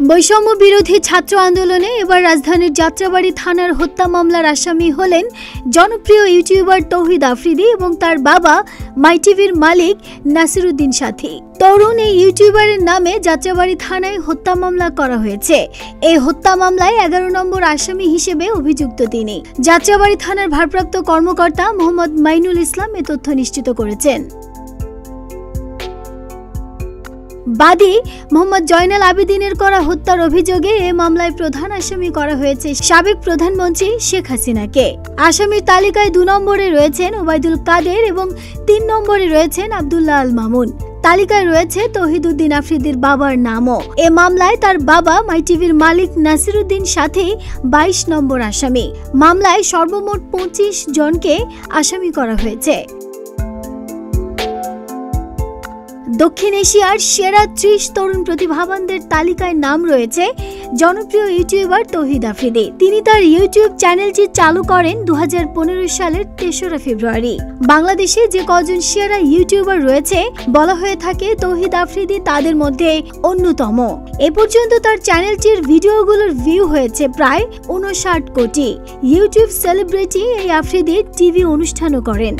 বৈষম্য বিরোধী ছাত্র আন্দোলনে এবার রাজধানীর যাত্রাবাড়ী থানার হত্যা মামলার আসামি হলেন জনপ্রিয় ইউটিউবার তৌহিদ আফ্রিদি এবং তার বাবা মাই টিভির মালিক নাসিরউদ্দিন সাথী। তরুণ এই ইউটিউবারের নামে যাত্রাবাড়ী থানায় হত্যা মামলা করা হয়েছে। এই হত্যা মামলায় 11 নম্বর আসামি হিসেবে অভিযুক্ত তিনি। যাত্রাবাড়ী থানার ভারপ্রাপ্ত কর্মকর্তা মোহাম্মদ মাইনুল ইসলাম এ তথ্য নিশ্চিত করেছেন। বাদী মোহাম্মদ জয়নাল আবেদিনের করা হত্যার অভিযোগে এই মামলায় প্রধান আসামি করা হয়েছে সাবেক প্রধানমন্ত্রী শেখ হাসিনাকে। আসামির তালিকায় 2 নম্বরে রয়েছেন ওবায়দুল কাদের এবং 3 নম্বরে রয়েছেন আব্দুল্লাহ আল মামুন। তালিকায় রয়েছে তৌহিদউদ্দিন আফ্রিদির বাবার নামও। এ মামলায় তার বাবা মাই টিভির মালিক নাসিরউদ্দিন সাথী 22 নম্বর আসামি। মামলায় সর্বমোট 25 জনকে আসামি করা হয়েছে। দক্ষিণ এশিয়ার সেরা 30 তরুণ প্রতিভাবানদের তালিকায় নাম রয়েছে জনপ্রিয় ইউটিউবার তৌহিদ আফ্রিদি। তিনি তার ইউটিউব চ্যানেলটি চালু করেন 2015 সালের 3রা ফেব্রুয়ারি। বাংলাদেশে যে কজন সেরা ইউটিউবার রয়েছে বলা হয়ে থাকে তৌহিদ আফ্রিদি তাদের মধ্যে অন্যতম। এ পর্যন্ত তার চ্যানেলটির ভিডিওগুলোর ভিউ হয়েছে প্রায় 59 কোটি। ইউটিউব সেলিব্রিটি এই আফ্রিদি টিভি অনুষ্ঠানও করেন।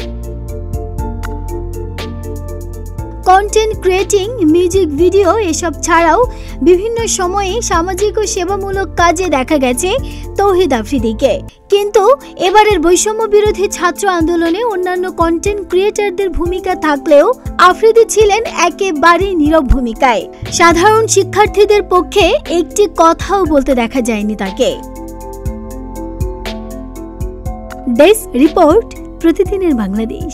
কন্টেন্ট ক্রিয়েটিং, মিউজিক ভিডিও এসব ছাড়াও বিভিন্ন সময়ে সামাজিক ও সেবামূলক কাজে দেখা গেছে তৌহিদ আফ্রিদিকে। কিন্তু এবারের বৈষম্য বিরোধী ছাত্র আন্দোলনে অন্যান্য কন্টেন্ট ক্রিয়েটরদের ভূমিকা থাকলেও আফ্রিদি ছিলেন একেবারেই নীরব ভূমিকায়। সাধারণ শিক্ষার্থীদের পক্ষে একটি কথাও বলতে দেখা যায়নি তাকে। ডেস্ক রিপোর্ট, প্রতিদিনের বাংলাদেশ।